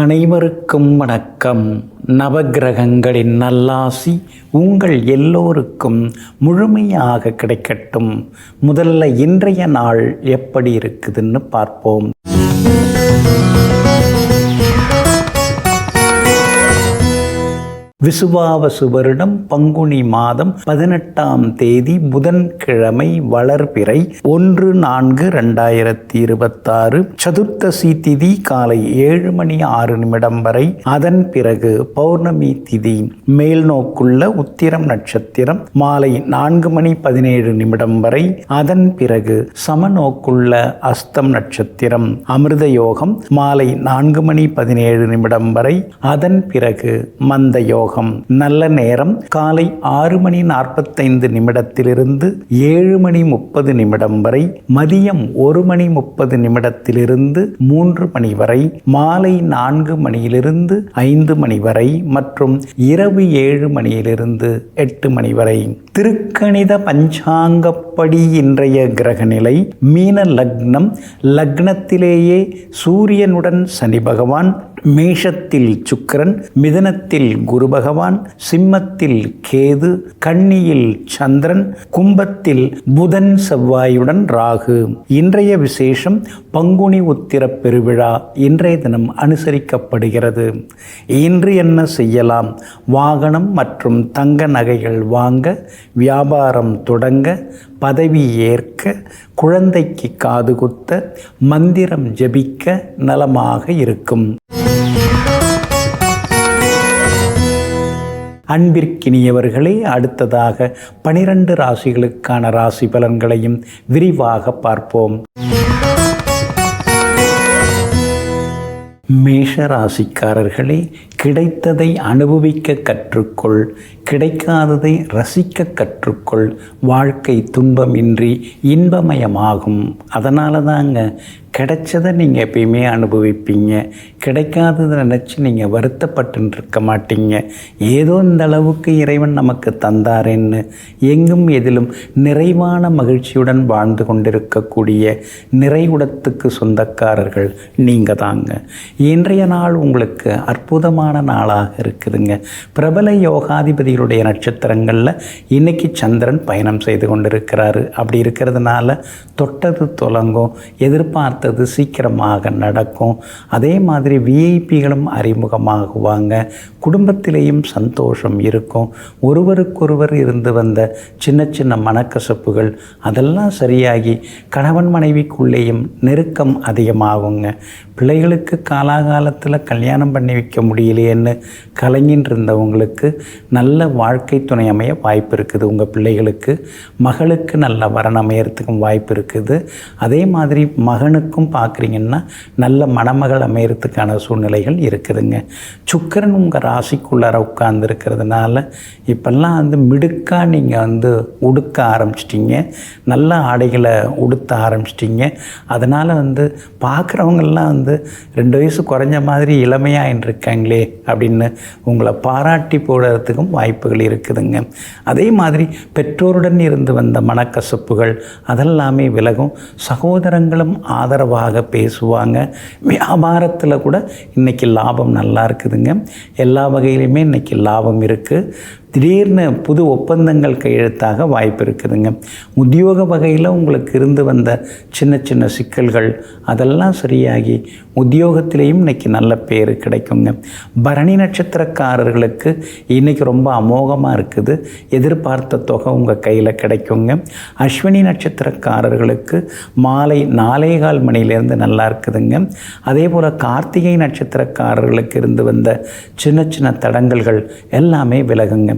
அனைவருக்கும் வணக்கம். நவக்கிரகங்களின் நல்லாசி உங்கள் எல்லோருக்கும் முழுமையாக கிடைக்கட்டும். முதல்ல இன்றைய நாள் எப்படி இருக்குதுன்னு பார்ப்போம். விசுவாவசு வருடம் பங்குனி மாதம் 18ஆம் தேதி புதன்கிழமை வளர்பிறை 1/4/2026 சதுர்த்தசி திதி காலை 7:06 வரை. அதன் பிறகு பௌர்ணமி திதி. மேல் நோக்குள்ள உத்திரம் நட்சத்திரம் மாலை 4:17 வரை. அதன் பிறகு சமநோக்குள்ள அஸ்தம் நட்சத்திரம் அமிர்த யோகம் மாலை 4:17 வரை. அதன் பிறகு மந்த யோகம். நல்ல நேரம் காலை 6:45 7:30 வரை. மதியம் 1:30 3 வரை. மாலை 4 5 வரை மற்றும் இரவு 7 8 வரை. திருக்கணித பஞ்சாங்கப்படி இன்றைய கிரகநிலை மீன லக்னம். லக்னத்திலேயே சூரியனுடன் சனி பகவான், மேஷத்தில் சுக்கிரன், மிதுனத்தில் குரு பகவான், சிம்மத்தில் கேது, கன்னியில் சந்திரன், கும்பத்தில் புதன் செவ்வாயுடன் ராகு. இன்றைய விசேஷம் பங்குனி உத்திர பெருவிழா இன்றைய தினம் அனுசரிக்கப்படுகிறது. இன்று என்ன செய்யலாம்? வாகனம் மற்றும் தங்க நகைகள் வாங்க, வியாபாரம் தொடங்க, பதவி ஏற்க, குழந்தைக்கு காது குத்த, மந்திரம் ஜபிக்க நலமாக இருக்கும். அன்பிற்கினியவர்களே, அடுத்ததாக 12 ராசிகளுக்கான ராசி பலன்களையும் விரிவாக பார்ப்போம். மேஷ ராசிக்காரர்களே, கிடைத்ததை அனுபவிக்க கற்றுக்கொள், கிடைக்காததை ரசிக்க கற்றுக்கொள். வாழ்க்கை துன்பமின்றி இன்பமயமாகும். அதனால தாங்க கிடைச்சதை நீங்கள் எப்பயுமே அனுபவிப்பீங்க. கிடைக்காததை நினச்சி நீங்கள் வருத்தப்பட்டு இருக்க மாட்டீங்க. ஏதோ இந்த அளவுக்கு இறைவன் நமக்கு தந்தாரேன்னு எங்கும் எதிலும் நிறைவான மகிழ்ச்சியுடன் வாழ்ந்து கொண்டிருக்கக்கூடிய நிறைகுடத்துக்கு சொந்தக்காரர்கள் நீங்கள் தாங்க. இன்றைய நாள் உங்களுக்கு அற்புதமான நாளாக இருக்குதுங்க. பிரபல யோகாதிபதிகளுடைய நட்சத்திரங்களில் இன்னைக்கு சந்திரன் பயணம் செய்து கொண்டிருக்கிறாரு. அப்படி இருக்கிறதுனால தொட்டது தொலங்கும், எதிர்பார்த்தது சீக்கிரமாக நடக்கும். அதே மாதிரி விஐபிகளும் அறிமுகமாகுவாங்க. குடும்பத்திலேயும் சந்தோஷம் இருக்கும். ஒருவருக்கொருவர் இருந்து வந்த சின்ன சின்ன மனக்கசப்புகள் அதெல்லாம் சரியாகி கணவன் மனைவிக்குள்ளேயும் நெருக்கம் அதிகமாகுங்க. பிள்ளைகளுக்கு காலாகாலத்தில் கல்யாணம் பண்ணி வைக்க முடியலையேன்னு கலங்கின்னு இருந்தவங்களுக்கு நல்ல வாழ்க்கை துணை அமைய வாய்ப்பு இருக்குது. உங்கள் பிள்ளைகளுக்கு மகளுக்கு நல்ல வரன் அமையறதுக்கும் வாய்ப்பு இருக்குது. அதே மாதிரி மகனுக்கும் பார்க்குறீங்கன்னா நல்ல மணமகள் அமையறதுக்கான சூழ்நிலைகள் இருக்குதுங்க. சுக்கிரன் உங்கள் ராசிக்குள்ளார உட்கார்ந்து இருக்கிறதுனால இப்போல்லாம் மிடுக்காக நீங்கள் உடுக்க ஆரம்பிச்சிட்டிங்க. நல்ல ஆடைகளை உடுத்த ஆரம்பிச்சிட்டிங்க. அதனால் பார்க்குறவங்கெல்லாம் 2 வயசு குறைஞ்ச மாதிரி இளமையாக இருக்காங்களே அப்படின்னு உங்களை பாராட்டி போடுறதுக்கும் வாய்ப்புகள் இருக்குதுங்க. அதே மாதிரி பெற்றோருடன் இருந்து வந்த மனக்கசப்புகள் அதெல்லாமே விலகும். சகோதரங்களும் ஆதரவாக பேசுவாங்க. வியாபாரத்தில் கூட இன்றைக்கி லாபம் நல்லா இருக்குதுங்க. எல்லா வகையிலுமே இன்றைக்கி லாபம் இருக்குது. திடீர்னு புது ஒப்பந்தங்கள் கையெழுத்தாக வாய்ப்பு இருக்குதுங்க. உத்தியோக வகையில் உங்களுக்கு இருந்து வந்த சின்ன சின்ன சிக்கல்கள் அதெல்லாம் சரியாகி உத்தியோகத்திலேயும் இன்றைக்கி நல்ல பேர் கிடைக்குங்க. பரணி நட்சத்திரக்காரர்களுக்கு இன்றைக்கி ரொம்ப அமோகமாக இருக்குது. எதிர்பார்த்த தொகை உங்கள் கையில் கிடைக்குங்க. அஸ்வினி நட்சத்திரக்காரர்களுக்கு மாலை 4:15 மணிலேருந்து நல்லா இருக்குதுங்க. அதே போல் கார்த்திகை நட்சத்திரக்காரர்களுக்கு இருந்து வந்த சின்ன சின்ன தடங்கல்கள் எல்லாமே விலகுங்க.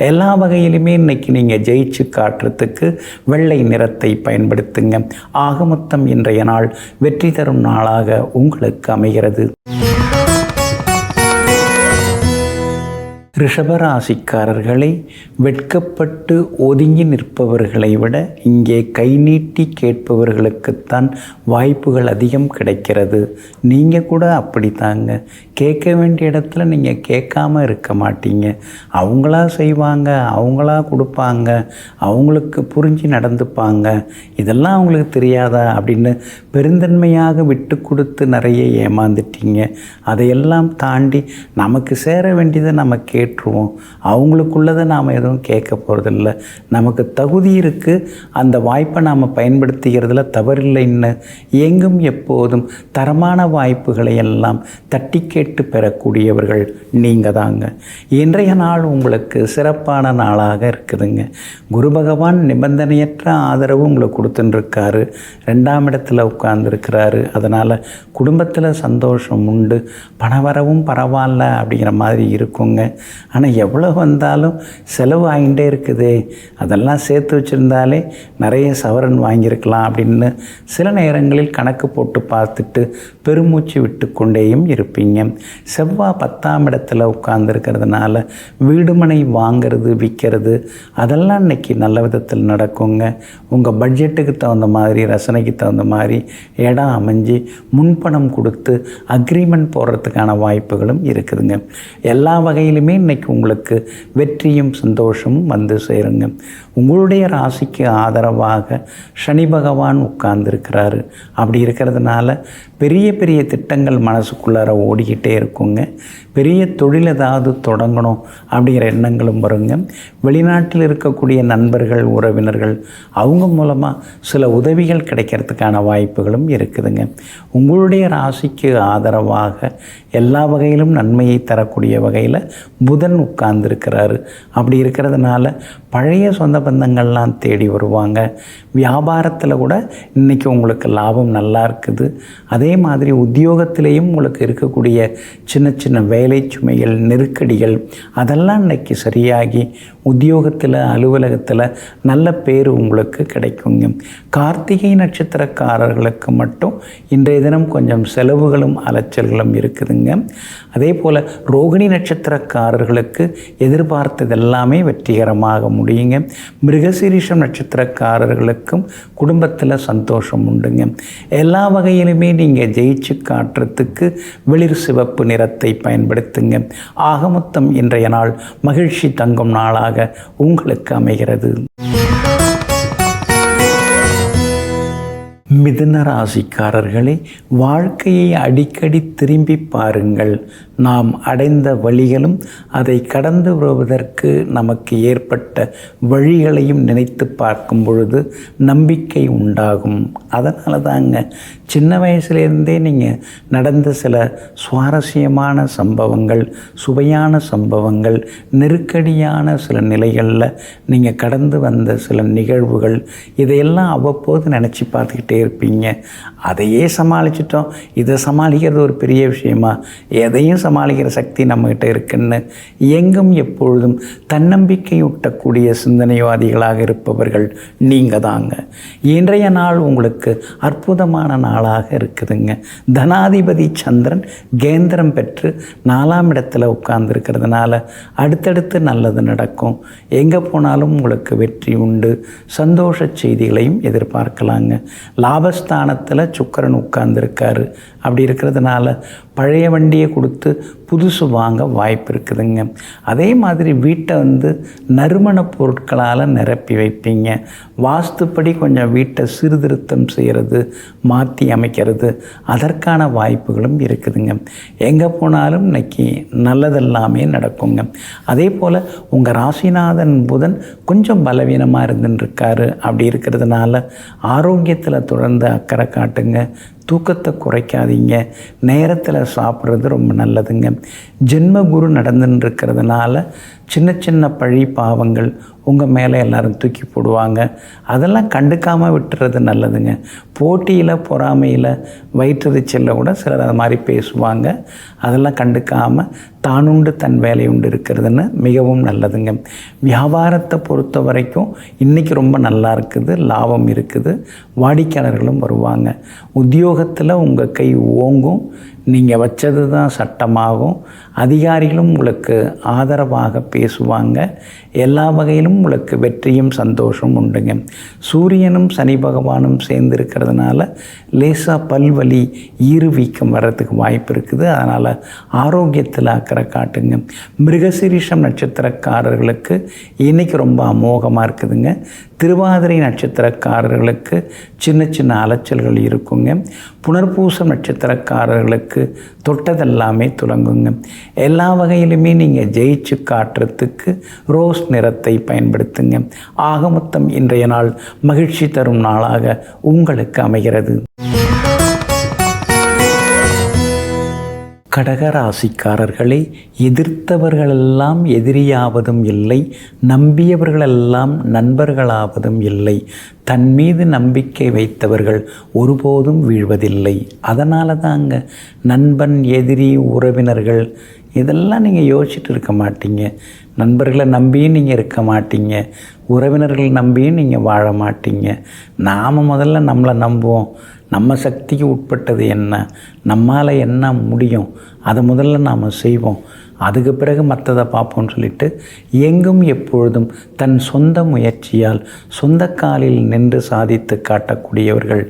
எல்லா வகையிலுமே இன்னைக்கு நீங்கள் ஜெயிச்சு காட்டுறதுக்கு வெள்ளை நிறத்தை பயன்படுத்துங்க. ஆக மொத்தம் இன்றைய நாள் வெற்றி தரும் நாளாக உங்களுக்கு அமைகிறது. ரிஷபராசிக்காரர்களை, வெட்கப்பட்டு ஒதுங்கி நிற்பவர்களை விட இங்கே கை நீட்டி கேட்பவர்களுக்குத்தான் வாய்ப்புகள் அதிகம் கிடைக்கிறது. நீங்கள் கூட அப்படித்தாங்க. கேட்க வேண்டிய இடத்துல நீங்கள் கேட்காம இருக்க மாட்டீங்க. அவங்களா செய்வாங்க, அவங்களா கொடுப்பாங்க, அவங்களுக்கு புரிஞ்சு நடந்துப்பாங்க, இதெல்லாம் அவங்களுக்கு தெரியாதா அப்படின்னு பெருந்தன்மையாக விட்டு கொடுத்து நிறைய ஏமாந்துட்டீங்க. அதையெல்லாம் தாண்டி நமக்கு சேர வேண்டியதை நம்ம கேட்டுருவோம். அவங்களுக்குள்ளதை நாம் எதுவும் கேட்க போகிறதில்ல. நமக்கு தகுதி இருக்குது, அந்த வாய்ப்பை நாம் பயன்படுத்திக்கிறதுல தவறில்லைன்னு எங்கும் எப்போதும் தரமான வாய்ப்புகளை எல்லாம் தட்டி கேட்டு பெறக்கூடியவர்கள் நீங்கள் தாங்க. இன்றைய நாள் உங்களுக்கு சிறப்பான நாளாக இருக்குதுங்க. குரு பகவான் நிபந்தனையற்ற ஆதரவு உங்களுக்கு கொடுத்துட்டுருக்காரு. 2ஆம் இடத்துல உட்கார்ந்துருக்கிறாரு. அதனால் குடும்பத்தில் சந்தோஷம் உண்டு. பணவரவும் பரவாயில்ல அப்படிங்கிற மாதிரி இருக்குங்க. ஆனால் எவ்வளோ வந்தாலும் செலவு ஆகிட்டே இருக்குது, அதெல்லாம் சேர்த்து வச்சுருந்தாலே நிறைய சவரன் வாங்கியிருக்கலாம் அப்படின்னு சில நேரங்களில் கணக்கு போட்டு பார்த்துட்டு பெருமூச்சு விட்டு கொண்டேயும் இருப்பீங்க. செவ்வாய் 10ஆம் இடத்துல உட்கார்ந்துருக்கிறதுனால வீடுமனை வாங்கிறது விற்கிறது அதெல்லாம் இன்றைக்கி நல்ல விதத்தில் நடக்குங்க. உங்கள் பட்ஜெட்டுக்கு தகுந்த மாதிரி, ரசனைக்கு தகுந்த மாதிரி இடம் அமைஞ்சு முன்பணம் கொடுத்து அக்ரிமெண்ட் போடுறதுக்கான வாய்ப்புகளும் இருக்குதுங்க. எல்லா வகையிலுமே இன்றைக்கி உங்களுக்கு வெற்றியும் சந்தோஷமும் வந்து சேருங்க. உங்களுடைய ராசிக்கு ஆதரவாக சனி பகவான் உட்கார்ந்துருக்கிறாரு. அப்படி இருக்கிறதுனால பெரிய பெரிய திட்டங்கள் மனசுக்குள்ளார ஓடிக்கிட்டே இருக்குங்க. பெரிய தொழில் ஏதாவது தொடங்கணும் அப்படிங்கிற எண்ணங்களும் வருங்க. வெளிநாட்டில் இருக்கக்கூடிய நண்பர்கள், உறவினர்கள் அவங்க மூலமாக சில உதவிகள் கிடைக்கிறதுக்கான வாய்ப்புகளும் இருக்குதுங்க. உங்களுடைய ராசிக்கு ஆதரவாக எல்லா வகையிலும் நன்மையை தரக்கூடிய வகையில் புதன் உட்கார்ந்துருக்கிறாரு. அப்படி இருக்கிறதுனால பழைய சொந்த பந்தங்கள்லாம் தேடி வருவாங்க. வியாபாரத்தில் கூட இன்றைக்கி உங்களுக்கு லாபம் நல்லா இருக்குது. அதே மாதிரி உத்தியோகத்திலேயும் உங்களுக்கு இருக்கக்கூடிய சின்ன சின்ன வேலை சுமைகள், நெருக்கடிகள் அதெல்லாம் இன்றைக்கி சரியாகி உத்தியோகத்தில், அலுவலகத்தில் நல்ல பேர் உங்களுக்கு கிடைக்குங்க. கார்த்திகை நட்சத்திரக்காரர்களுக்கு மட்டும் இன்றைய தினம் கொஞ்சம் செலவுகளும் அலைச்சல்களும் இருக்குதுங்க. அதே போல் ரோகிணி நட்சத்திரக்காரர்களுக்கு எதிர்பார்த்தது எல்லாமே வெற்றிகரமாக முடியுங்க. மிருகசீரிஷம் நட்சத்திரக்காரர்களுக்கும் குடும்பத்தில் சந்தோஷம் உண்டுங்க. எல்லா வகையிலுமே நீங்கள் ஜெயிச்சு காட்டுறதுக்கு வெளிர் சிவப்பு நிறத்தை பயன்படுத்துங்க. ஆக மொத்தம் இன்றைய நாள் மகிழ்ச்சி தங்கும் நாளாக உங்களுக்கு அமைகிறது. மிதுன ராசிக்காரர்களே, வாழ்க்கையை அடிக்கடி திரும்பி பாருங்கள். நாம் அடைந்த வழிகளும் அதை கடந்து வருவதற்கு நமக்கு ஏற்பட்ட வழிகளையும் நினைத்து பார்க்கும் பொழுது நம்பிக்கை உண்டாகும். அதனால தாங்க சின்ன வயசுலேருந்தே நீங்கள் நடந்த சில சுவாரஸ்யமான சம்பவங்கள், சுவையான சம்பவங்கள், நெருக்கடியான சில நிலைகளில் நீங்கள் கடந்து வந்த சில நிகழ்வுகள் இதையெல்லாம் அவ்வப்போது நினச்சி பார்த்துக்கிட்டே இருப்பீங்க. அதையே சமாளிச்சிட்டோம், இதை சமாளிக்கிறது ஒரு பெரிய விஷயமா, எதையும் சமாளிக்கிற சக்தி நம்மகிட்ட இருக்குன்னு எங்கும் எப்பொழுதும் தன்னம்பிக்கை ஊட்டக்கூடிய சிந்தனைவாதிகளாக இருப்பவர்கள் நீங்கள் தாங்க. இன்றைய நாள் உங்களுக்கு அற்புதமான நாளாக இருக்குதுங்க. தனாதிபதி சந்திரன் கேந்திரம் பெற்று 4ஆம் இடத்துல உட்கார்ந்துருக்கிறதுனால அடுத்தடுத்து நல்லது நடக்கும். எங்கே போனாலும் உங்களுக்கு வெற்றி உண்டு. சந்தோஷ செய்திகளையும் எதிர்பார்க்கலாங்க. லாபஸ்தானத்தில் சுக்கிரன் உட்கார்ந்துருக்காரு. அப்படி இருக்கிறதுனால பழைய வண்டியை கொடுத்து புதுசு வாங்க வாய்ப்பு இருக்குதுங்க. அதே மாதிரி வீட்டை நறுமண பொருட்களால் நிரப்பி வைப்பீங்க. வாஸ்துப்படி கொஞ்சம் வீட்டை சீர்திருத்தம் செய்கிறது, மாற்றி அமைக்கிறது அதற்கான வாய்ப்புகளும் இருக்குதுங்க. எங்கே போனாலும் இன்னைக்கு நல்லதெல்லாமே நடக்குங்க. அதே போல் உங்கள் ராசிநாதன் புதன் கொஞ்சம் பலவீனமாக இருந்துருக்காரு. அப்படி இருக்கிறதுனால ஆரோக்கியத்தில் தொடர்ந்து அக்கறை காட்டுங்க. தூக்கத்தை குறைக்காதீங்க. நேரத்தில் சாப்பிட்றது ரொம்ப நல்லதுங்க. ஜென்மகுரு நடந்துட்டுருக்கிறதுனால சின்ன சின்ன பழி பாவங்கள் உங்கள் மேலே எல்லோரும் தூக்கி போடுவாங்க. அதெல்லாம் கண்டுக்காமல் விட்டுறது நல்லதுங்க. போட்டியில், பொறாமையில், வயிற்றெரிச்சலில் கூட சிலர் அது மாதிரி பேசுவாங்க. அதெல்லாம் கண்டுக்காமல் தானுண்டு தன் வேலை உண்டு இருக்கிறதுன்னு மிகவும் நல்லதுங்க. வியாபாரத்தை பொறுத்த வரைக்கும் இன்றைக்கி ரொம்ப நல்லா இருக்குது, லாபம் இருக்குது, வாடிக்கையாளர்களும் வருவாங்க. உத்தியோகத்தில் உங்கள் கை ஓங்கும். நீங்கள் வச்சது தான் சட்டமாகும். அதிகாரிகளும் உங்களுக்கு ஆதரவாக பேசுவாங்க. எல்லா வகையிலும் உங்களுக்கு வெற்றியும் சந்தோஷம் உண்டுங்க. சூரியனும் சனி பகவானும் சேர்ந்து இருக்கிறதுனால லேசாக பல்வலி ஈறுவீக்கம் வர்றதுக்கு வாய்ப்பு இருக்குது. அதனால் ஆரோக்கியத்தில் அக்கறை காட்டுங்க. மிருகசீரிஷம் நட்சத்திரக்காரர்களுக்கு இன்றைக்கி ரொம்ப அமோகமாக இருக்குதுங்க. திருவாதிரை நட்சத்திரக்காரர்களுக்கு சின்ன சின்ன அலைச்சல்கள் இருக்குங்க. புனர்பூசம் நட்சத்திரக்காரர்களுக்கு தொட்டதெல்லாமே துலங்குங்க. எல்லா வகையிலுமே நீங்கள் ஜெயிச்சு காட்டுறதுக்கு ரோஸ் நிறத்தை பயன்படுத்துங்க. ஆக மொத்தம் இன்றைய நாள் மகிழ்ச்சி தரும் நாளாக உங்களுக்கு அமைகிறது. கடகராசிக்காரர்களே, எதிர்த்தவர்களெல்லாம் எதிரியாவதும் இல்லை, நம்பியவர்களெல்லாம் நண்பர்களாவதும் இல்லை. தன் மீது நம்பிக்கை வைத்தவர்கள் ஒருபோதும் வீழ்வதில்லை. அதனால தாங்க நண்பன், எதிரி, உறவினர்கள் இதெல்லாம் நீங்கள் யோசிச்சுட்டு இருக்க மாட்டீங்க. நண்பர்களை நம்பியும் நீங்கள் இருக்க மாட்டீங்க, உறவினர்கள் நம்பியும் நீங்கள் வாழ மாட்டீங்க. நாம் முதல்ல நம்மளை நம்புவோம். நம்ம சக்திக்கு உட்பட்டது என்ன, நம்மால் என்ன முடியும், அதை முதல்ல நாம் செய்வோம். அதுக்கு பிறகு மற்றதை பார்ப்போம்னு சொல்லிட்டு எங்கும் எப்பொழுதும் தன் சொந்த முயற்சியால் சொந்த காலில் நின்று சாதித்து காட்டக்கூடியவர்கள்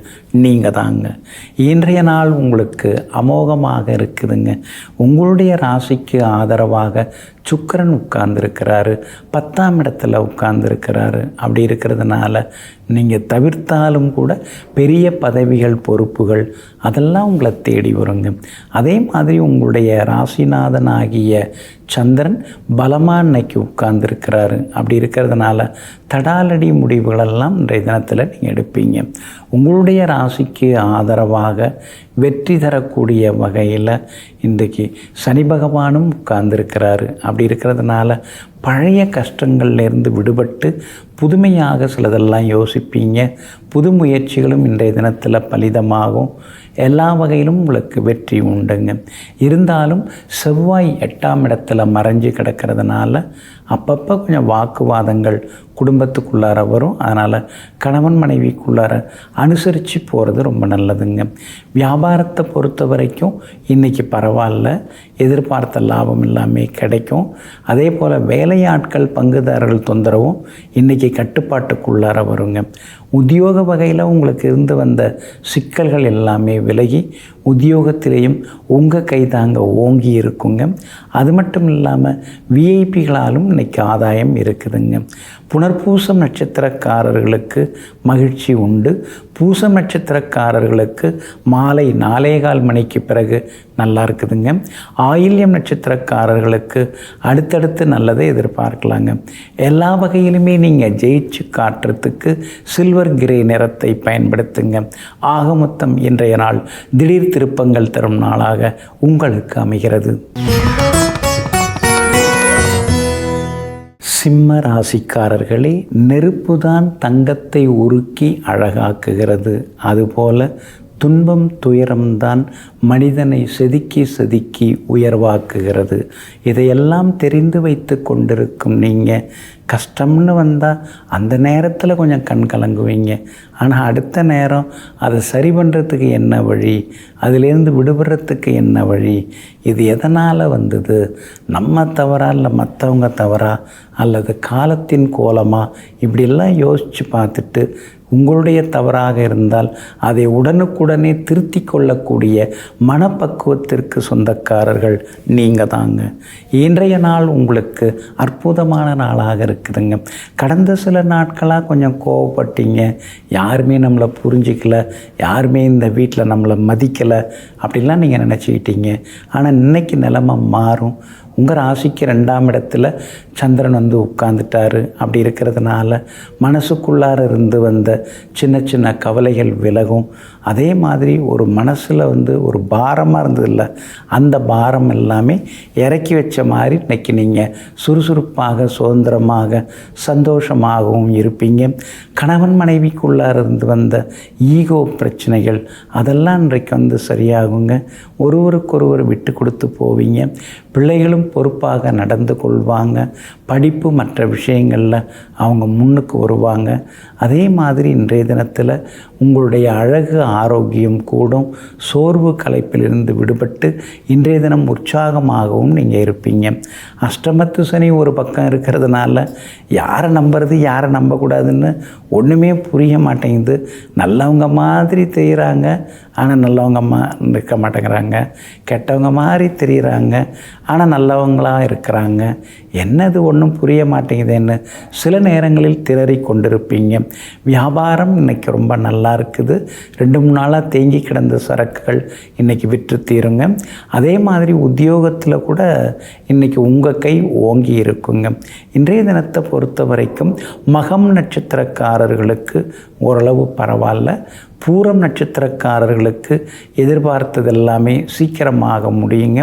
நீங்கள் தாங்க. இன்றைய நாள் உங்களுக்கு அமோகமாக இருக்குதுங்க. உங்களுடைய ராசிக்கு ஆதரவாக சுக்கிரன் உட்கார்ந்துருக்கிறாரு, 10ஆம் இடத்துல உட்கார்ந்துருக்கிறாரு. அப்படி இருக்கிறதுனால நீங்கள் தவிர்த்தாலும் கூட பெரிய பதவிகள், பொறுப்புகள் அதெல்லாம் உங்களை தேடி வருங்க. அதே மாதிரி உங்களுடைய ராசிநாதன் ஆகிய சந்திரன் பலமாக இன்னைக்கு உட்கார்ந்துருக்கிறாரு. அப்படி இருக்கிறதுனால தடாலடி முடிவுகளெல்லாம் இன்றைய தினத்தில் நீங்கள் எடுப்பீங்க. உங்களுடைய ராசிக்கு ஆதரவாக வெற்றி தரக்கூடிய வகையில் இன்றைக்கு சனி பகவானும் உட்கார்ந்துருக்கிறாரு. அப்படி இருக்கிறதுனால பழைய கஷ்டங்கள்லேருந்து விடுபட்டு புதுமையாக சிலதெல்லாம் யோசிப்பீங்க. புது முயற்சிகளும் இன்றைய தினத்தில் பலிதமாகும். எல்லா வகையிலும் உங்களுக்கு வெற்றி உண்டுங்க. இருந்தாலும் செவ்வாய் 8ஆம் இடத்துல மறைஞ்சு கிடக்கிறதுனால அப்பப்போ கொஞ்சம் வாக்குவாதங்கள் குடும்பத்துக்குள்ளார வரும். அதனால் கணவன் மனைவிக்குள்ளார அனுசரித்து போகிறது ரொம்ப நல்லதுங்க. வியாபாரத்தை பொறுத்த வரைக்கும் இன்றைக்கி பரவாயில்ல, எதிர்பார்த்த லாபம் எல்லாமே கிடைக்கும். அதே போல் வேலையாட்கள், பங்குதாரர்கள் தொந்தரவும் இன்றைக்கி கட்டுப்பாட்டுக்குள்ளார வருங்க. உத்தியோக வகையில் உங்களுக்கு இருந்து வந்த சிக்கல்கள் எல்லாமே விலகி உத்தியோகத்திலேயும் உங்கள் கைதாங்க ஓங்கி இருக்குங்க. அது மட்டும் இல்லாமல் விஐபிகளாலும் இன்றைக்கி ஆதாயம் இருக்குதுங்க. புனர்பூசம் நட்சத்திரக்காரர்களுக்கு மகிழ்ச்சி உண்டு. பூசம் நட்சத்திரக்காரர்களுக்கு மாலை 4:15 மணிக்கு பிறகு நல்லா இருக்குதுங்க. ஆயில்யம் நட்சத்திரக்காரர்களுக்கு அடுத்தடுத்து நல்லதை எதிர்பார்க்கலாங்க. எல்லா வகையிலுமே நீங்கள் ஜெயிச்சு காட்டுறதுக்கு சில்வர் கிரே நிறத்தை பயன்படுத்துங்க. ஆக மொத்தம் இன்றைய நாள் திடீர் திருப்பங்கள் தரும் நாளாக உங்களுக்கு அமைகிறது. சிம்ம ராசிக்காரர்களே, நெருப்புதான் தங்கத்தை உருக்கி அழகாக்குகிறது. அதுபோல துன்பம், துயரம்தான் மனிதனை செதுக்கி செதுக்கி உயர்வாக்குகிறது. இதையெல்லாம் தெரிந்து வைத்து கொண்டிருக்கும் நீங்கள் கஷ்டம்னு வந்தால் அந்த நேரத்தில் கொஞ்சம் கண் கலங்குவீங்க. ஆனால் அடுத்த நேரம் அதை சரி பண்ணுறதுக்கு என்ன வழி, அதிலேருந்து விடுபடுறதுக்கு என்ன வழி, இது எதனால் வந்தது, நம்ம தவறா இல்லை மற்றவங்க தவறா அல்லது காலத்தின் கோலமா, இப்படியெல்லாம் யோசித்து பார்த்துட்டு உங்களுடைய தவறாக இருந்தால் அதை உடனுக்குடனே திருத்தி கொள்ளக்கூடிய மனப்பக்குவத்திற்கு சொந்தக்காரர்கள் நீங்கள் தாங்க. இன்றைய நாள் உங்களுக்கு அற்புதமான நாளாக இருக்குதுங்க. கடந்த சில நாட்களாக கொஞ்சம் கோவப்பட்டீங்க, யாருமே நம்மளை புரிஞ்சிக்கல, யாருமே இந்த வீட்டில் நம்மளை மதிக்கலை அப்படிலாம் நீங்கள் நினச்சிக்கிட்டீங்க. ஆனால் இன்றைக்கி நிலைமை மாறும். உங்கள் ராசிக்கு 2ஆம் இடத்துல சந்திரன் வந்து உட்கார்ந்துட்டாரு. அப்படி இருக்கிறதுனால மனசுக்குள்ளார இருந்து வந்த சின்ன சின்ன கவலைகள் விலகும். அதே மாதிரி ஒரு மனசில் ஒரு பாரமாக இருந்ததில்ல, அந்த பாரம் எல்லாமே இறக்கி வச்ச மாதிரி இன்றைக்கி நீங்கள் சுறுசுறுப்பாக, சுதந்திரமாக, சந்தோஷமாகவும் இருப்பீங்க. கணவன் மனைவிக்குள்ளார இருந்து வந்த ஈகோ பிரச்சனைகள் அதெல்லாம் இன்றைக்கு சரியாகுங்க. ஒருவருக்கொருவர் விட்டு கொடுத்து போவீங்க. பிள்ளைகளும் பெற்றோர்கள் பொறுப்பாக நடந்து கொள்வாங்க. படிப்பு மற்ற விஷயங்களில் அவங்க முன்னுக்கு வருவாங்க. அதே மாதிரி இன்றைய தினத்தில் உங்களுடைய அழகு ஆரோக்கியம் கூடும். சோர்வு களைப்பிலிருந்து விடுபட்டு இன்றைய தினம் உற்சாகமாகவும் நீங்கள் இருப்பீங்க. அஷ்டமத்து சனி ஒரு பக்கம் இருக்கிறதுனால யாரை நம்புறது யாரை நம்பக்கூடாதுன்னு ஒன்றுமே புரிய மாட்டேங்குது. நல்லவங்க மாதிரி தெரிகிறாங்க, ஆனால் நல்லவங்க இருக்க மாட்டேங்கிறாங்க. கெட்டவங்க மாதிரி தெரிகிறாங்க, ஆனால் நல்லவங்களாக இருக்கிறாங்க. என்னது ஒன்றும் புரிய மாட்டேங்குதுன்னு சில நேரங்களில் திணறி கொண்டிருப்பீங்க. வியாபாரம் இன்றைக்கி ரொம்ப நல்லா இருக்குது. 2-3 நாளாக தேங்கி கிடந்த சரக்குகள் இன்றைக்கி விற்று தீருங்க. அதே மாதிரி உத்தியோகத்தில் கூட இன்றைக்கி உங்கள் கை ஓங்கி இருக்குங்க. இன்றைய தினத்தை பொறுத்த வரைக்கும் மகம் நட்சத்திரக்காரர்களுக்கு ஓரளவு பரவாயில்ல. பூரம் நட்சத்திரக்காரர்களுக்கு எதிர்பார்த்தது எல்லாமே சீக்கிரமாக முடியுங்க.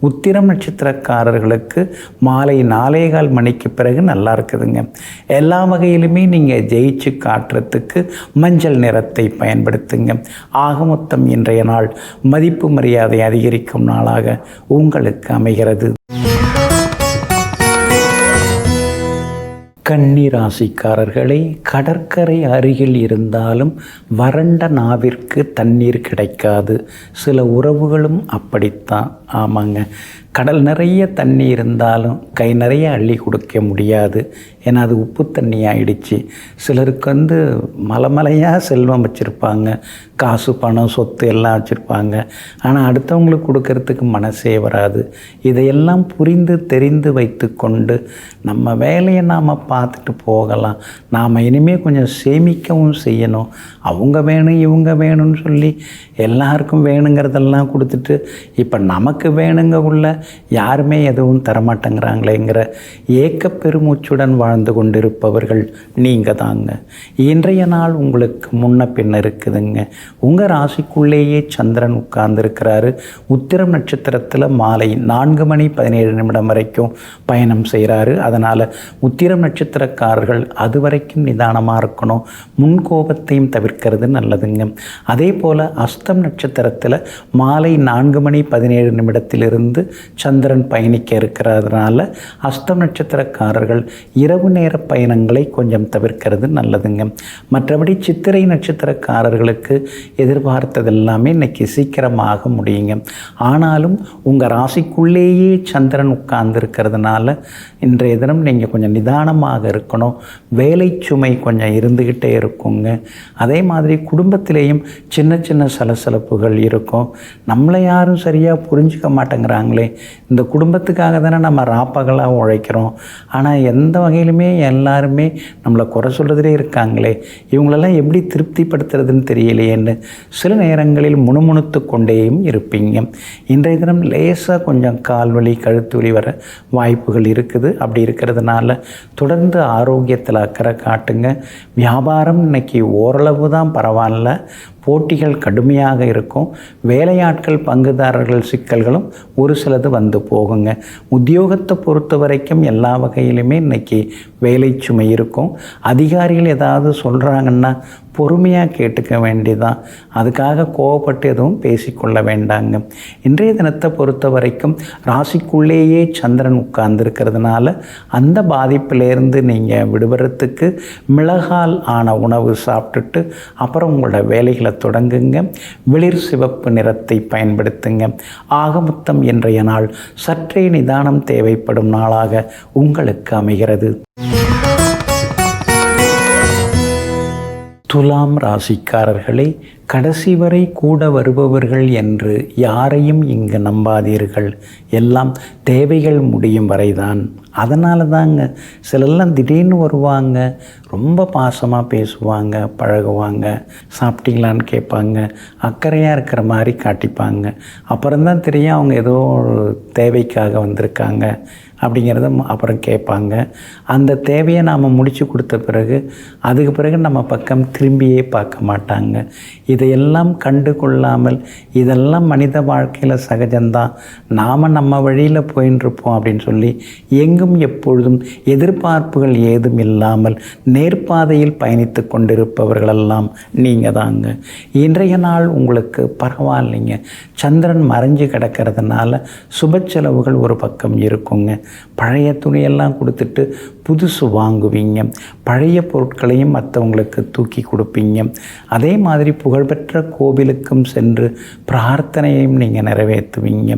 உத்திரம் நட்சத்திரக்காரர்களுக்கு மாலை 4:15 மணிக்கு பிறகு நல்லா இருக்குதுங்க. எல்லா வகையிலுமே நீங்கள் ஜெயிச்சு காட்டுறதுக்கு மஞ்சள் நிறத்தை பயன்படுத்துங்க. ஆக மொத்தம் இன்றைய நாள் மதிப்பு மரியாதை அதிகரிக்கும் நாளாக உங்களுக்கு அமைகிறது. கன்னி ராசிக்காரர்களே, கடற்கரை அருகில் இருந்தாலும் வறண்ட நாவிற்கு தண்ணீர் கிடைக்காது. சில உறவுகளும் அப்படித்தான். ஆமாங்க, கடல் நிறைய தண்ணி இருந்தாலும் கை நிறைய அள்ளி கொடுக்க முடியாது. ஏன்னா அது உப்பு தண்ணி ஆயிடுச்சு. சிலருக்கு மலைமலையாக செல்வம் வச்சுருப்பாங்க, காசு பணம் சொத்து எல்லாம் வச்சுருப்பாங்க. ஆனால் அடுத்தவங்களுக்கு கொடுக்கறதுக்கு மனசே வராது. இதையெல்லாம் புரிந்து தெரிந்து வைத்து கொண்டு நம்ம வேலையை நாம் பார்த்துட்டு போகலாம். நாம் இனிமேல் கொஞ்சம் சேமிக்கவும் செய்யணும். அவங்க வேணும் இவங்க வேணும்னு சொல்லி எல்லாருக்கும் வேணுங்கிறதெல்லாம் கொடுத்துட்டு இப்போ நமக்கு வேணுங்க உள்ள யாருமே எதுவும் தரமாட்டேங்கிறாங்களேங்கிற ஏக்க பெருமூச்சுடன் வாழ்ந்து கொண்டிருப்பவர்கள் நீங்கள் தாங்க. இன்றைய நாள் உங்களுக்கு முன்ன பின்ன இருக்குதுங்க. உங்கள் ராசிக்குள்ளேயே சந்திரன் உட்கார்ந்துருக்கிறாரு. உத்திரம் நட்சத்திரத்தில் மாலை 4:17 வரைக்கும் பயணம் செய்கிறாரு. அதனால் உத்திரம் நட்சத்திரக்காரர்கள் அது வரைக்கும் நிதானமாக இருக்கணும். முன்கோபத்தையும் தவிர்க்கிறது நல்லதுங்க. அதே போல் அஸ்தம் நட்சத்திரத்தில் மாலை 4:17 சந்திரன் பயணிக்க இருக்கிறதுனால அஸ்தம் நட்சத்திரக்காரர்கள் இரவு நேர பயணங்களை கொஞ்சம் தவிர்க்கிறது நல்லதுங்க. மற்றபடி சித்திரை நட்சத்திரக்காரர்களுக்கு எதிர்பார்த்தது எல்லாமே இன்னைக்கு சீக்கிரமாக முடியுங்க. ஆனாலும் உங்கள் ராசிக்குள்ளேயே சந்திரன் உட்கார்ந்து இருக்கிறதுனால இன்றைய தினம் நீங்கள் கொஞ்சம் நிதானமாக இருக்கணும். வேலை சுமை கொஞ்சம் இருந்துக்கிட்டே இருக்குங்க. அதே மாதிரி குடும்பத்திலேயும் சின்ன சின்ன சலசலப்புகள் இருக்கும். நம்மளை யாரும் சரியாக புரிஞ்சுக்க மாட்டேங்கிறாங்களே, இந்த குடும்பத்துக்காக தானே நம்ம ராப்பகலாக உழைக்கிறோம், ஆனால் எந்த வகையிலுமே எல்லாருமே நம்மளை குறை சொல்கிறதுலே இருக்காங்களே, இவங்களெல்லாம் எப்படி திருப்திப்படுத்துறதுன்னு தெரியலையேன்னு சில நேரங்களில் முணுமுணுத்து கொண்டேயும் இருப்பீங்க. இன்றைய தினம் லேசாக கொஞ்சம் கால்வலி கழுத்து வலி வர வாய்ப்புகள் இருக்குது. அப்படி இருக்கிறதுனால தொடர்ந்து ஆரோக்கியத்தில் அக்கறை காட்டுங்க. வியாபாரம் இன்னைக்கு ஓரளவு தான் பரவாயில்ல. போட்டிகள் கடுமையாக இருக்கும். வேலையாட்கள் பங்குதாரர்கள் சிக்கல்களும் ஒரு சிலது வந்து போகுங்க. உத்தியோகத்தை பொறுத்த வரைக்கும் எல்லா வகையிலுமே இன்றைக்கி வேலை சுமை இருக்கும். அதிகாரிகள் ஏதாவது சொல்கிறாங்கன்னா பொறுமையாக கேட்டுக்க வேண்டியதான். அதுக்காக கோவப்பட்டு எதுவும் பேசிக்கொள்ள வேண்டாங்க. இன்றைய தினத்தை பொறுத்த வரைக்கும் ராசிக்குள்ளேயே சந்திரன் உட்கார்ந்துருக்கிறதுனால அந்த பாதிப்பிலேருந்து நீங்கள் விடுபடுறதுக்கு மிளகால் ஆன உணவு சாப்பிட்டுட்டு அப்புறம் உங்களோட வேலைகளை தொடங்குங்க. வெளிர் சிவப்பு நிறத்தை பயன்படுத்துங்க. ஆக மொத்தம் இன்றைய நாள் சற்றே நிதானம் தேவைப்படும் நாளாக உங்களுக்கு அமைகிறது. துலாம் ராசிக்காரர்களே, கடைசி வரை கூட வருபவர்கள் என்று யாரையும் இங்கு நம்பாதீர்கள். எல்லாம் தேவைகள் முடியும் வரைதான். அதனால தாங்க சிலெல்லாம் திடீர்னு வருவாங்க, ரொம்ப பாசமாக பேசுவாங்க, பழகுவாங்க, சாப்பிட்டீங்களான்னு கேட்பாங்க, அக்கறையாக இருக்கிற மாதிரி காட்டிப்பாங்க. அப்புறம்தான் தெரியும் அவங்க ஏதோ தேவைக்காக வந்திருக்காங்க அப்படிங்கிறத அப்புறம் கேட்பாங்க. அந்த தேவையை நாம் முடித்து கொடுத்த பிறகு அதுக்கு பிறகு நம்ம பக்கம் திரும்பியே பார்க்க மாட்டாங்க. இதையெல்லாம் கண்டு கொள்ளாமல் இதெல்லாம் மனித வாழ்க்கையில் சகஜம்தான், நாம் நம்ம வழியில் போயின்ட்டுருப்போம் அப்படின்னு சொல்லி எங்கும் எப்பொழுதும் எதிர்பார்ப்புகள் ஏதும் இல்லாமல் நேர்பாதையில் பயணித்து கொண்டிருப்பவர்களெல்லாம் நீங்கள் தாங்க. இன்றைய நாள் உங்களுக்கு பரவாயில்லைங்க. சந்திரன் மறைஞ்சு கிடக்கிறதுனால சுப செலவுகள் ஒரு பக்கம் இருக்குங்க. பழைய துணியெல்லாம் கொடுத்துட்டு புதுசு வாங்குவீங்க. பழைய பொருட்களையும் மற்றவங்களுக்கு தூக்கி கொடுப்பீங்க. அதே மாதிரி புகழ்பெற்ற கோவிலுக்கும் சென்று பிரார்த்தனையையும் நீங்கள் நிறைவேற்றுவீங்க.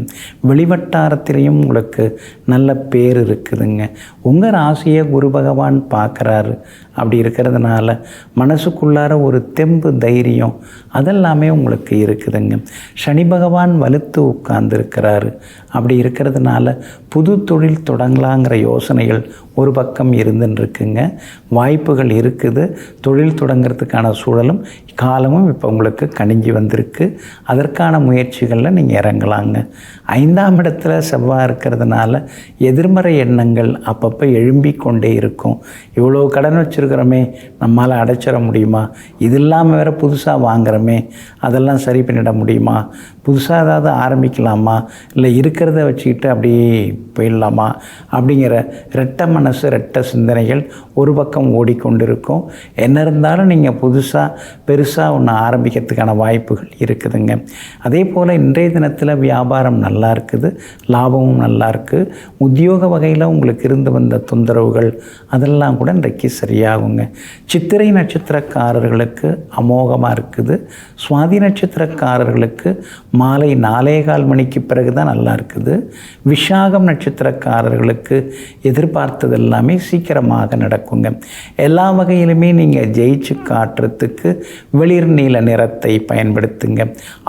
வெளிவட்டாரத்திலையும் உங்களுக்கு நல்ல பேர் இருக்குதுங்க. உங்கள் ராசியை குரு பகவான் பார்க்குறாரு. அப்படி இருக்கிறதுனால மனசுக்குள்ளார ஒரு தெம்பு, தைரியம் அதெல்லாமே உங்களுக்கு இருக்குதுங்க. சனி பகவான் வலுத்து உட்கார்ந்துருக்கிறாரு. அப்படி இருக்கிறதுனால புது தொழில் தொடங்கலாங்கிற யோசனைகள் ஒரு பக்கம் இருந்துருக்குங்க. வாய்ப்புகள் இருக்குது. தொழில் தொடங்கிறதுக்கான சூழலும் காலமும் இப்போ உங்களுக்கு கணிஞ்சு வந்திருக்கு. அதற்கான முயற்சிகளில் நீங்கள் இறங்கலாங்க. 5ஆம் இடத்துல செவ்வாய் இருக்கிறதுனால எதிர்மறை எண்ணங்கள் அப்பப்போ எழும்பி கொண்டே இருக்கும். இவ்வளோ கடன் வச்சுருக்கிறோமே, நம்மளால் அடைச்சிட முடியுமா? இது இல்லாமல் வேறு புதுசாக வாங்குகிறோமே, அதெல்லாம் சரி பண்ணிட முடியுமா? புதுசாக ஏதாவது ஆரம்பிக்கலாமா? இல்லை இருக்கிறத வச்சுக்கிட்டு அப்படியே போயிடலாமா? அப்படிங்கிற ரெட்டை மனசு, ரெட்டை சிந்தனைகள் ஒரு பக்கம் ஓடிக்கொண்டிருக்கும். என்ன இருந்தாலும் நீங்கள் பெருசாக ஒன்று ஆரம்பிக்கிறதுக்கான வாய்ப்புகள் இருக்குதுங்க. அதே போல் இன்றைய தினத்தில் வியாபாரம் நல்லா இருக்குது, லாபமும் நல்லா இருக்குது. உத்தியோக வகையில் உங்களுக்கு இருந்து வந்த தொந்தரவுகள் அதெல்லாம் கூட இன்றைக்கு சரியாகுங்க. சித்திரை நட்சத்திரக்காரர்களுக்கு அமோகமாக இருக்குது. சுவாதி நட்சத்திரக்காரர்களுக்கு மாலை 4:15 மணிக்கு பிறகு தான் நல்லா இருக்குது. விஷாகம் நட்சத்திரக்காரர்களுக்கு எதிர்பார்த்தது எல்லாமே சீக்கிரமாக நடக்குங்க. எல்லா வகையிலுமே நீங்கள் ஜெயிச்சு காட்டுறதுக்கு வெளிர் நீல நிறத்தை பயன்படுத்துங்க.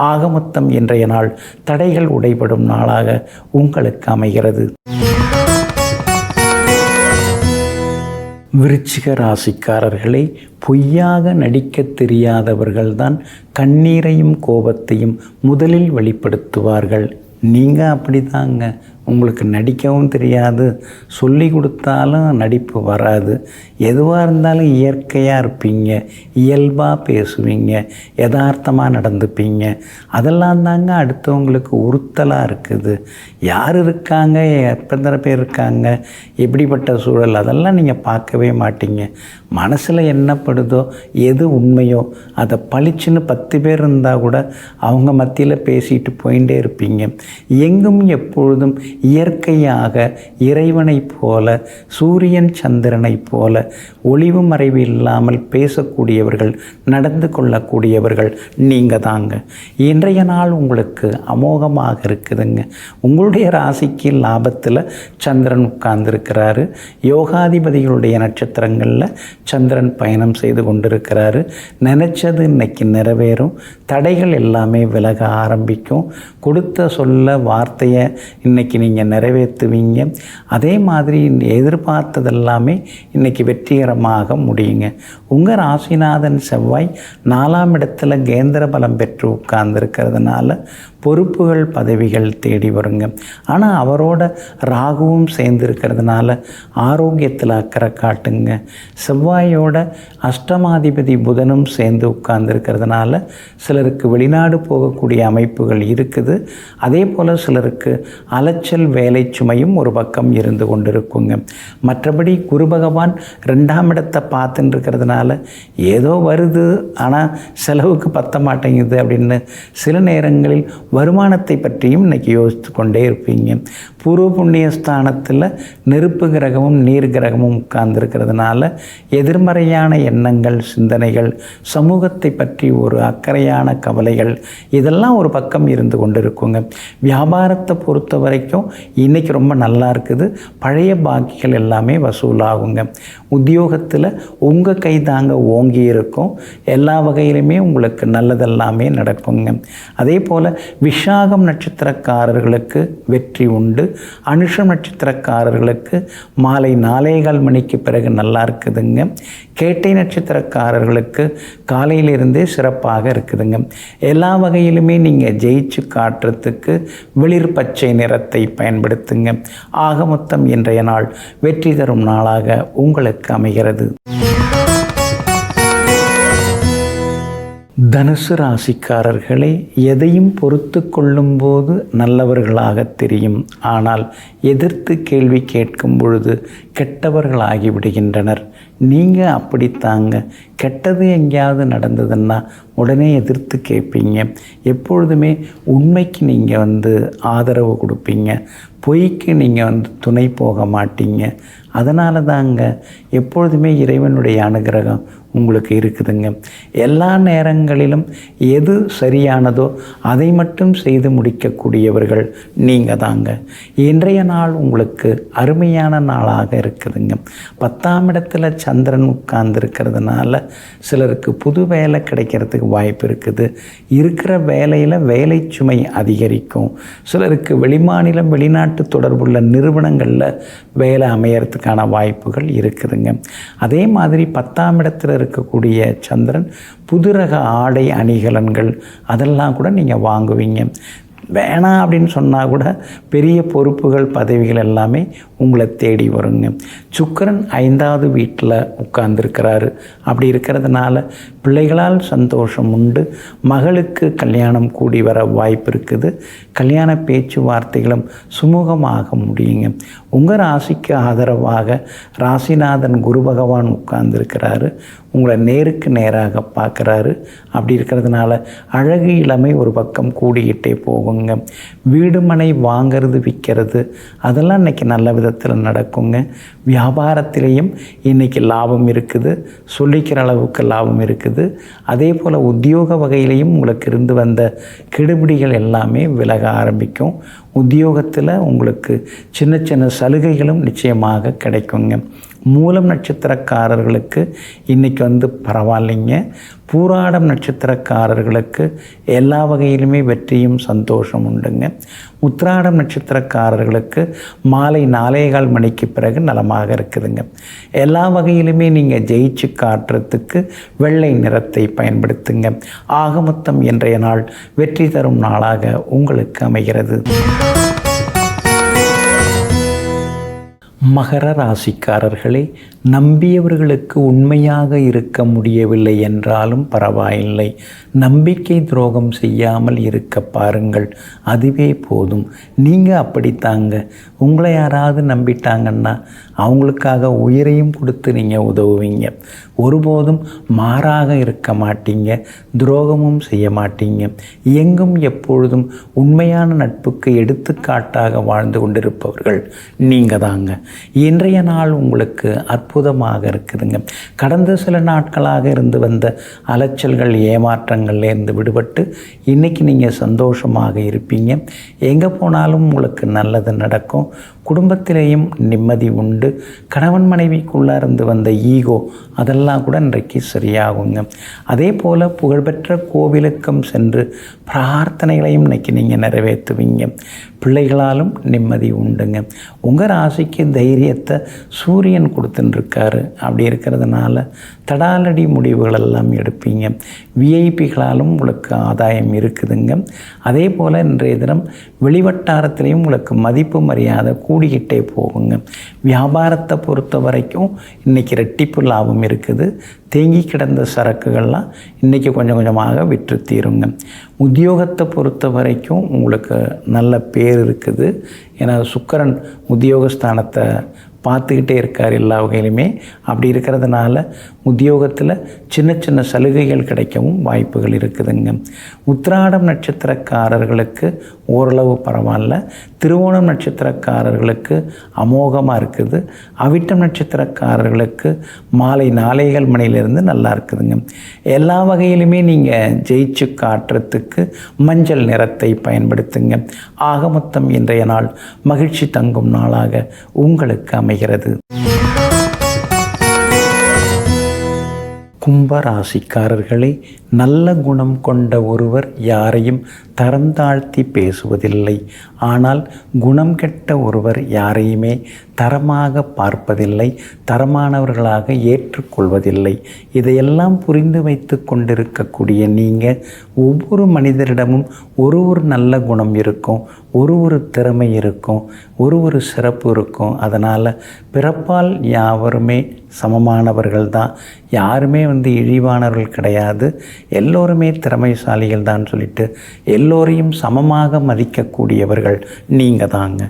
ஆக மொத்தம் இன்றைய நாள் தடைகள் உடைபடும் நாளாக உங்களுக்கு அமைகிறது. விருச்சிக ராசிக்காரர்களை பொய்யாக நடிக்க தெரியாதவர்கள்தான் கண்ணீரையும் கோபத்தையும் முதலில் வெளிப்படுத்துவார்கள். நீங்கள் அப்படி தாங்க. உங்களுக்கு நடிக்கவும் தெரியாது, சொல்லி கொடுத்தாலும் நடிப்பு வராது. எதுவாக இருந்தாலும் இயற்கையாக இருப்பீங்க, இயல்பாக பேசுவீங்க, யதார்த்தமாக நடந்துப்பீங்க. அதெல்லாம் தாங்க அடுத்தவங்களுக்கு உறுத்தலாக இருக்குது. யார் இருக்காங்க, எத்தனை பேர் இருக்காங்க, எப்படிப்பட்ட சூழல், அதெல்லாம் நீங்கள் பார்க்கவே மாட்டீங்க. மனசில் என்னப்படுதோ, எது உண்மையோ அதை பளிச்சுன்னு 10 பேர் இருந்தால் கூட அவங்க மத்தியில் பேசிட்டு போயிட்டே இருப்பீங்க. எங்கும் எப்பொழுதும் இயற்கையாக இறைவனைப் போல, சூரியன் சந்திரனைப் போல ஒளிவு மறைவு இல்லாமல் பேசக்கூடியவர்கள், நடந்து கொள்ளக்கூடியவர்கள் நீங்கள் தாங்க. இன்றைய நாள் உங்களுக்கு அமோகமாக இருக்குதுங்க. உங்களுடைய ராசிக்கு லாபத்தில் சந்திரன் உட்கார்ந்துருக்கிறாரு. யோகாதிபதிகளுடைய நட்சத்திரங்களில் சந்திரன் பயணம் செய்து கொண்டிருக்கிறாரு. நினச்சது இன்னைக்கு நிறைவேறும். தடைகள் எல்லாமே விலக ஆரம்பிக்கும். கொடுத்த சொல்ல வார்த்தையை இன்னைக்கு நீங்கள் நிறைவேற்றுவீங்க. அதே மாதிரி எதிர்பார்த்ததெல்லாமே இன்றைக்கி வெற்றிகரமாக முடியுங்க. உங்கள் ராசிநாதன் செவ்வாய் 4ஆம் இடத்துல கேந்திர பலம் பெற்று உட்கார்ந்துருக்கிறதுனால பொறுப்புகள், பதவிகள் தேடி வருங்க. ஆனால் அவரோட ராகுவும் சேர்ந்து இருக்கிறதுனால ஆரோக்கியத்தில் அக்கறை காட்டுங்க. செவ்வாயோட அஷ்டமாதிபதி புதனும் சேர்ந்து உட்கார்ந்துருக்கிறதுனால சிலருக்கு வெளிநாடு போகக்கூடிய அமைப்புகள் இருக்குது. அதே போல் சிலருக்கு அலைச்சல், வேலை சுமையும் ஒரு பக்கம் இருந்து கொண்டிருக்குங்க. மற்றபடி குரு பகவான் 2ஆம் இடத்தை பார்த்துட்டு இருக்கிறதுனால ஏதோ வருது, ஆனால் செலவுக்கு பத்த மாட்டேங்குது அப்படின்னு சில நேரங்களில் வருமானத்தை பற்றியும் இன்றைக்கி யோசித்து கொண்டே இருப்பீங்க. பூர்வ புண்ணிய ஸ்தானத்தில் நெருப்பு கிரகமும் நீர் கிரகமும் உட்கார்ந்துருக்கிறதுனால எதிர்மறையான எண்ணங்கள், சிந்தனைகள், சமூகத்தை பற்றி ஒரு அக்கறையான கவலைகள் இதெல்லாம் ஒரு பக்கம் இருந்து கொண்டு இருக்குங்க. வியாபாரத்தை பொறுத்த வரைக்கும் இன்றைக்கி ரொம்ப நல்லா இருக்குது. பழைய பாக்கிகள் எல்லாமே வசூலாகுங்க. உத்தியோகத்தில் உங்கள் கை தாங்க ஓங்கி இருக்கும். எல்லா வகையிலுமே உங்களுக்கு நல்லதெல்லாமே நடக்குங்க. அதே போல் விஷாகம் நட்சத்திரக்காரர்களுக்கு வெற்றி உண்டு. அனுஷம் நட்சத்திரக்காரர்களுக்கு மாலை 4:15 மணிக்கு பிறகு நல்லா இருக்குதுங்க. கேட்டை நட்சத்திரக்காரர்களுக்கு காலையிலிருந்தே சிறப்பாக இருக்குதுங்க. எல்லா வகையிலுமே நீங்கள் ஜெயிச்சு காட்டுறதுக்கு வெளிர் பச்சை நிறத்தை பயன்படுத்துங்க. ஆக மொத்தம் இன்றைய நாள் வெற்றி தரும் நாளாக உங்களுக்கு அமைகிறது. தனுசு ராசிக்காரர்களே, எதையும் பொறுத்து கொள்ளும்போது நல்லவர்களாக தெரியும். ஆனால் எதிர்த்து கேள்வி கேட்கும் பொழுது கெட்டவர்களாகி விடுகின்றனர். நீங்கள் அப்படித்தாங்க. கெட்டது எங்கேயாவது நடந்ததுன்னா உடனே எதிர்த்து கேட்பீங்க. எப்பொழுதுமே உண்மைக்கு நீங்கள் ஆதரவு கொடுப்பீங்க. பொய்க்கு நீங்கள் துணை போக மாட்டீங்க. அதனால தாங்க எப்பொழுதுமே இறைவனுடைய அனுகிரகம் உங்களுக்கு இருக்குதுங்க. எல்லா நேரங்களிலும் எது சரியானதோ அதை மட்டும் செய்து முடிக்கக்கூடியவர்கள் நீங்கள் தாங்க. இன்றைய நாள் உங்களுக்கு அருமையான நாளாக இருக்குதுங்க. 10ஆம் இடத்துல சந்திரன் உட்கார்ந்துருக்கிறதுனால சிலருக்கு புது வேலை கிடைக்கிறதுக்கு வாய்ப்பு இருக்குது. இருக்கிற வேலையில் வேலை சுமை அதிகரிக்கும். சிலருக்கு வெளிமாநிலம் வெளிநாட்டு தொடர்புள்ள நிறுவனங்களில் வேலை அமையறதுக்கான வாய்ப்புகள் இருக்குதுங்க. அதே மாதிரி 10ஆம் இடத்துல இருக்கக்கூடிய சந்திரன் புது ரக ஆடை அணிகலன்கள் அதெல்லாம் கூட நீங்கள் வாங்குவீங்க. வேணாம் அப்படின்னு சொன்னால் கூட பெரிய பொறுப்புகள் பதவிகள் எல்லாமே உங்களை தேடி வருங்க. சுக்கிரன் 5வது வீட்டில் உட்கார்ந்துருக்கிறாரு. அப்படி இருக்கிறதுனால பிள்ளைகளால் சந்தோஷம் உண்டு. மகளுக்கு கல்யாணம் கூடி வர வாய்ப்பு இருக்குது. கல்யாண பேச்சுவார்த்தைகளும் சுமூகமாக முடியுங்க. உங்கள் ராசிக்கு ஆதரவாக ராசிநாதன் குரு பகவான் உட்கார்ந்துருக்கிறாரு. உங்களை நேருக்கு நேராக பார்க்குறாரு. அப்படி இருக்கிறதுனால அழகு இளமை ஒரு பக்கம் கூடிக்கிட்டே போகுங்க. வீடு மனை வாங்கிறது விற்கிறது அதெல்லாம் இன்றைக்கி நல்ல விதத்தில் நடக்குங்க. வியாபாரத்திலையும் இன்றைக்கி லாபம் இருக்குது. சொல்லிக்கிற அளவுக்கு லாபம் இருக்குது. அதே போல் உத்தியோக வகையிலையும் உங்களுக்கு இருந்து வந்த கெடுபிடிகள் எல்லாமே விலக ஆரம்பிக்கும். உத்தியோகத்தில் உங்களுக்கு சின்ன சின்ன சலுகைகளும் நிச்சயமாக கிடைக்குங்க. மூலம் நட்சத்திரக்காரர்களுக்கு இன்றைக்கி பரவாயில்லைங்க. பூராடம் நட்சத்திரக்காரர்களுக்கு எல்லா வகையிலுமே வெற்றியும் சந்தோஷம் உண்டுங்க. உத்திராடம் நட்சத்திரக்காரர்களுக்கு மாலை 4:15 மணிக்கு பிறகு நலமாக இருக்குதுங்க. எல்லா வகையிலுமே நீங்கள் ஜெயிச்சு காட்டுறதுக்கு வெள்ளை நிறத்தை பயன்படுத்துங்க. ஆக மொத்தம் இன்றைய நாள் வெற்றி தரும் நாளாக உங்களுக்கு அமைகிறது. மகர ராசிக்காரர்களே, நம்பியவர்களுக்கு உண்மையாக இருக்க முடியவில்லை என்றாலும் பரவாயில்லை. நம்பிக்கை துரோகம் செய்யாமல் இருக்க பாருங்கள், அதுவே போதும். நீங்கள் அப்படித்தாங்க. உங்களை யாராவது நம்பிட்டாங்கன்னா அவங்களுக்காக உயிரையும் கொடுத்து நீங்கள் உதவுவீங்க. ஒருபோதும் மாறாக இருக்க மாட்டீங்க. துரோகமும் செய்ய மாட்டீங்க. எங்கும் எப்பொழுதும் உண்மையான நட்புக்கு எடுத்துக்காட்டாக வாழ்ந்து கொண்டிருப்பவர்கள் நீங்கள் தாங்க. இன்றைய நாள் உங்களுக்கு அற்புதமாக இருக்குதுங்க. கடந்த சில நாட்களாக இருந்து வந்த அலைச்சல்கள் ஏமாற்றங்கள்லேருந்து விடுபட்டு இன்றைக்கி நீங்கள் சந்தோஷமாக இருப்பீங்க. எங்கே போனாலும் உங்களுக்கு நல்லது நடக்கும். குடும்பத்திலேயும் நிம்மதி உண்டு. கணவன் மனைவிக்குள்ளே இருந்து வந்த ஈகோ அதெல்லாம் கூட இன்றைக்கு சரியாகுங்க. அதே போல் புகழ்பெற்ற கோவிலுக்கும் சென்று பிரார்த்தனைகளையும் இன்றைக்கி நீங்கள் நிறைவேற்றுவீங்க. பிள்ளைகளாலும் நிம்மதி உண்டுங்க. உங்கள் ராசிக்கு தைரியத்தை சூரியன் கொடுத்துட்டுருக்காரு. அப்படி இருக்கிறதுனால தடாலடி முடிவுகள் எல்லாம் எடுப்பீங்க. விஐபிகளாலும் உங்களுக்கு ஆதாயம் இருக்குதுங்க. அதே போல் இன்றைய தினம் வெளிவட்டாரத்திலையும் உங்களுக்கு மதிப்பு மரியாதை கூடிக்கிட்டே போகுங்க. வியாபாரத்தை பொறுத்த வரைக்கும் இன்றைக்கி ரெட்டிப்பு லாபம் இருக்குது. தேங்கி கிடந்த சரக்குகள்லாம் இன்றைக்கி கொஞ்சம் கொஞ்சமாக விற்று தீருங்க. உத்தியோகத்தை பொறுத்த வரைக்கும் உங்களுக்கு நல்ல பேர் இருக்குது. ஏன்னா சுக்கிரன் உத்தியோகஸ்தானத்தை பார்த்துக்கிட்டே இருக்கார் எல்லா வகையிலுமே. அப்படி இருக்கிறதுனால உத்தியோகத்தில் சின்ன சின்ன சலுகைகள் கிடைக்கவும் வாய்ப்புகள் இருக்குதுங்க. உத்திராடம் நட்சத்திரக்காரர்களுக்கு ஓரளவு பரவாயில்ல. திருவோணம் நட்சத்திரக்காரர்களுக்கு அமோகமாக இருக்குது. அவிட்டம் நட்சத்திரக்காரர்களுக்கு மாலை 4:15 மணியிலிருந்து நல்லா இருக்குதுங்க. எல்லா வகையிலுமே நீங்கள் ஜெயிச்சு காட்டுறதுக்கு மஞ்சள் நிறத்தை பயன்படுத்துங்க. ஆக மொத்தம் இன்றைய நாள் மகிழ்ச்சி தங்கும் நாளாக உங்களுக்கு அமைகிறது. கும்பராசிக்காரர்களே, நல்ல குணம் கொண்ட ஒருவர் யாரையும் தரம் தாழ்த்தி பேசுவதில்லை. ஆனால் குணம் கெட்ட ஒருவர் யாரையுமே தரமாக பார்ப்பதில்லை, தரமானவர்களாக ஏற்றுக்கொள்வதில்லை. இதையெல்லாம் புரிந்து வைத்து கொண்டிருக்கக்கூடிய நீங்கள் ஒவ்வொரு மனிதரிடமும் ஒரு நல்ல குணம் இருக்கும், ஒரு திறமை இருக்கும், ஒரு சிறப்பு இருக்கும். அதனால் பிறப்பால் யாவருமே சமமானவர்கள் தான். யாருமே இழிவானவர்கள் கிடையாது. எல்லோருமே திறமைசாலிகள் தான் சொல்லிட்டு எல்லோரையும் சமமாக மதிக்கக்கூடியவர்கள் நீங்கள் தாங்க.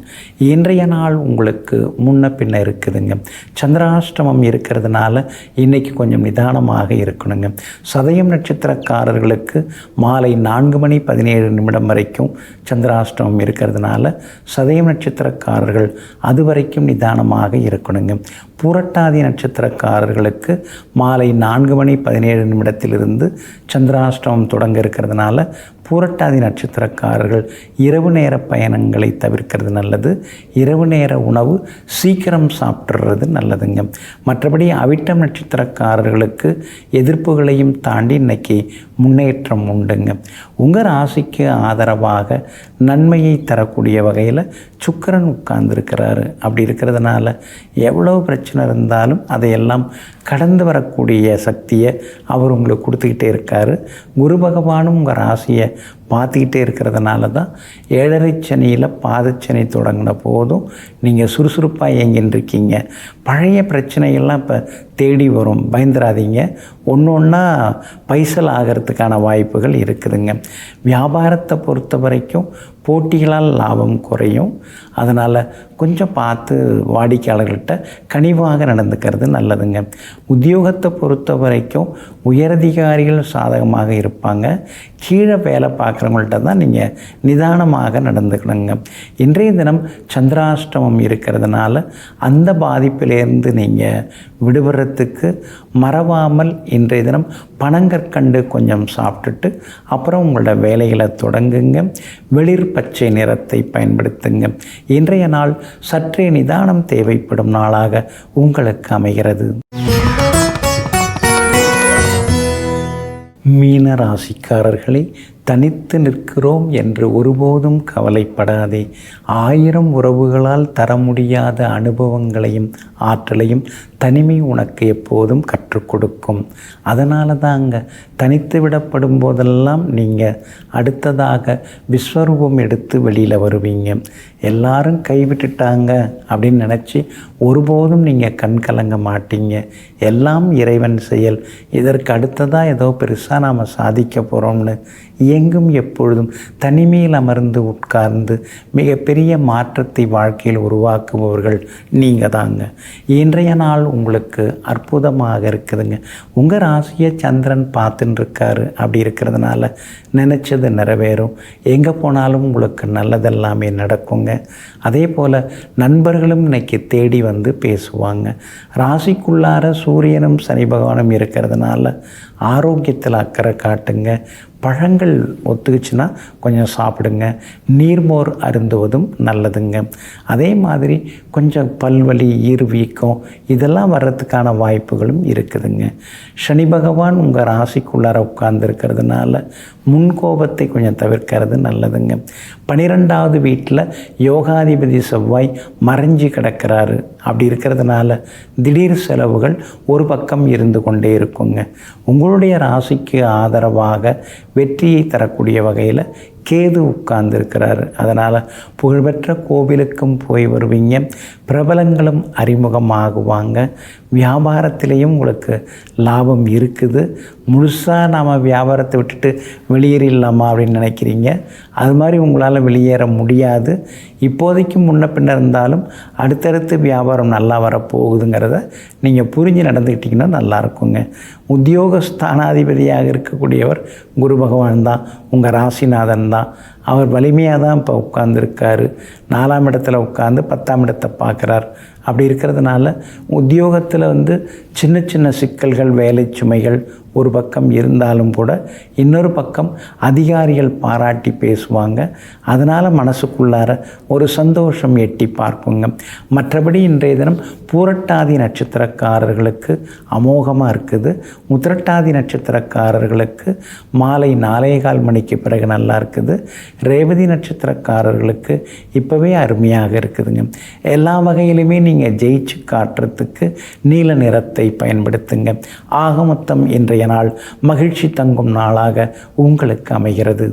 இன்றைய நாள் உங்களுக்கு முன்ன பின்ன இருக்குதுங்க. சந்திராஷ்டமம் இருக்கிறதுனால இன்றைக்கி கொஞ்சம் நிதானமாக இருக்கணுங்க. சதயம் நட்சத்திரக்காரர்களுக்கு மாலை 4:17 வரைக்கும் சந்திராஷ்டமம் இருக்கிறதுனால சதயம் நட்சத்திரக்காரர்கள் அது வரைக்கும் நிதானமாக இருக்கணுங்க. பூரட்டாதி நட்சத்திரக்காரர்களுக்கு மாலை 4:17 சந்திராஷ்டமம் தொடங்க இருக்கிறதுனால பூரட்டாதி நட்சத்திரக்காரர்கள் இரவு நேர பயணங்களை தவிர்க்கிறது நல்லது. இரவு நேர உணவு சீக்கிரம் சாப்பிட்றது நல்லதுங்க. மற்றபடி அவிட்டம் நட்சத்திரக்காரர்களுக்கு எதிர்ப்புகளையும் தாண்டி இன்றைக்கி முன்னேற்றம் உண்டுங்க. உங்கள் ராசிக்கு ஆதரவாக நன்மையை தரக்கூடிய வகையில் சுக்கிரன் உட்கார்ந்துருக்கிறாரு. அப்படி இருக்கிறதுனால எவ்வளோ பிரச்சனை இருந்தாலும் அதையெல்லாம் கடந்து வரக்கூடிய சக்தியை அவர் உங்களுக்கு கொடுத்துக்கிட்டே இருக்கார். குரு பகவானும் உங்கள் ராசியை பார்த்துக்கிட்டே இருக்கிறதுனால தான் 7.5 சனியில் பாதச்சனி தொடங்கின போதும் நீங்கள் சுறுசுறுப்பாக இயங்கின்றிருக்கீங்க. பழைய பிரச்சனைகள்லாம் இப்போ தேடி வரும், பயந்துடாதீங்க. ஒன்று ஒன்றா பைசல் ஆகிறதுக்கான வாய்ப்புகள் இருக்குதுங்க. வியாபாரத்தை பொறுத்த வரைக்கும் போட்டிகளால் லாபம் குறையும். அதனால் கொஞ்சம் பார்த்து வாடிக்கையாளர்கள்ட்ட கனிவாக நடந்துக்கிறது நல்லதுங்க. உத்தியோகத்தை பொறுத்த வரைக்கும் உயரதிகாரிகள் சாதகமாக இருப்பாங்க. கீழே வேலை பார்க்குறவங்கள்ட்ட தான் நீங்கள் நிதானமாக நடந்துக்கணுங்க. இன்றைய தினம் சந்திராஷ்டமம் இருக்கிறதுனால அந்த பாதிப்பிலேருந்து நீங்கள் விடுபடுறதுக்கு மறவாமல் இன்றைய தினம் பனங்கற்கண்டு கொஞ்சம் சாப்பிட்டுட்டு அப்புறம் உங்களோட வேலைகளை தொடங்குங்க. வெளிர் பச்சை நிறத்தை பயன்படுத்துங்க. இன்றைய நாள் சற்றே நிதானம் தேவைப்படும் நாளாக உங்களுக்கு அமைகிறது. மீன ராசிக்காரர்களே, தனித்து நிற்கிறோம் என்று ஒருபோதும் கவலைப்படாதே. 1000 உறவுகளால் தர முடியாத அனுபவங்களையும் ஆற்றலையும் தனிமை உனக்கு எப்போதும் கற்றுக் கொடுக்கும். அதனால தாங்க தனித்து விடப்படும் போதெல்லாம் நீங்கள் அடுத்ததாக விஸ்வரூபம் எடுத்து வெளியில் வருவீங்க. எல்லாரும் கைவிட்டுட்டாங்க அப்படின்னு நினச்சி ஒருபோதும் நீங்கள் கண் கலங்க மாட்டீங்க. எல்லாம் இறைவன் செயல். இதற்கு அடுத்ததாக ஏதோ பெருசாக நாம் சாதிக்க போகிறோம்னு எங்கும் எப்பொழுதும் தனிமையில் அமர்ந்து உட்கார்ந்து மிகப்பெரிய மாற்றத்தை வாழ்க்கையில் உருவாக்குபவர்கள் நீங்கள் தாங்க. இன்றைய நாள் உங்களுக்கு அற்புதமாக இருக்குதுங்க. உங்கள் ராசியை சந்திரன் பார்த்துன்னு இருக்காரு. அப்படி இருக்கிறதுனால நினச்சது நிறைவேறும். எங்கே போனாலும் உங்களுக்கு நல்லதெல்லாமே நடக்குங்க. அதே போல் நண்பர்களும் இன்னைக்கு தேடி வந்து பேசுவாங்க. ராசிக்குள்ளார சூரியனும் சனி பகவானும் இருக்கிறதுனால ஆரோக்கியத்தில் அக்கறை காட்டுங்க. பழங்கள் ஒத்துக்குச்சுன்னா கொஞ்சம் சாப்பிடுங்க. நீர்மோர் அருந்துவதும் நல்லதுங்க. அதே மாதிரி கொஞ்சம் பல்வலி, ஈர்வீக்கம் இதெல்லாம் வர்றதுக்கான வாய்ப்புகளும் இருக்குதுங்க. சனி பகவான் உங்கள் ராசிக்குள்ளார உட்கார்ந்துருக்கிறதுனால முன்கோபத்தை கொஞ்சம் தவிர்க்கிறது நல்லதுங்க. 12வது வீட்டில் யோகாதிபதி செவ்வாய் மறைஞ்சு கிடக்கிறாரு. அப்படி இருக்கிறதுனால திடீர் செலவுகள் ஒரு பக்கம் இருந்து கொண்டே இருக்குங்க. உங்களுடைய ராசிக்கு ஆதரவாக வெற்றியை தரக்கூடிய வகையில் கேது உட்கார்ந்துருக்கிறாரு. அதனால் புகழ்பெற்ற கோவிலுக்கும் போய் வருவீங்க. பிரபலங்களும் அறிமுகமாகுவாங்க. வியாபாரத்திலையும் உங்களுக்கு லாபம் இருக்குது. முழுசாக நாம் வியாபாரத்தை விட்டுட்டு வெளியேறிடலாமா அப்படின்னு நினைக்கிறீங்க. அது மாதிரி உங்களால் வெளியேற முடியாது. இப்போதைக்கு முன்ன பின்ன இருந்தாலும் அடுத்தடுத்து வியாபாரம் நல்லா வரப்போகுதுங்கிறத நீங்கள் புரிஞ்சு நடந்துக்கிட்டிங்கன்னா நல்லாயிருக்குங்க. உத்தியோக ஸ்தானாதிபதியாக இருக்கக்கூடியவர் குரு பகவான் தான், உங்கள் ராசிநாதன் தான். அவர் வலிமையாக தான் இப்போ உட்கார்ந்துருக்காரு. 4ஆம் இடத்துல உட்கார்ந்து 10ஆம் இடத்தை பார்க்குறார். அப்படி இருக்கிறதுனால உத்தியோகத்தில் சின்ன சின்ன சிக்கல்கள், வேலை சுமைகள் ஒரு பக்கம் இருந்தாலும் கூட இன்னொரு பக்கம் அதிகாரிகள் பாராட்டி பேசுவாங்க. அதனால் மனசுக்குள்ளார ஒரு சந்தோஷம் எட்டி பார்க்குங்க. மற்றபடி இன்றைய தினம் பூரட்டாதி நட்சத்திரக்காரர்களுக்கு அமோகமாக இருக்குது. உத்திரட்டாதி நட்சத்திரக்காரர்களுக்கு மாலை 4:15 மணிக்கு பிறகு நல்லா இருக்குது. ரேவதி நட்சத்திரக்காரர்களுக்கு இப்போவே அருமையாக இருக்குதுங்க. எல்லா வகையிலுமே நீங்கள் ஜெயிச்சு காட்டுறதுக்கு நீல நிறத்தை பயன்படுத்துங்க. ஆக மொத்தம் இன்றைய நாள் மகிழ்ச்சி தங்கும் நாளாக உங்களுக்கு அமைகிறது.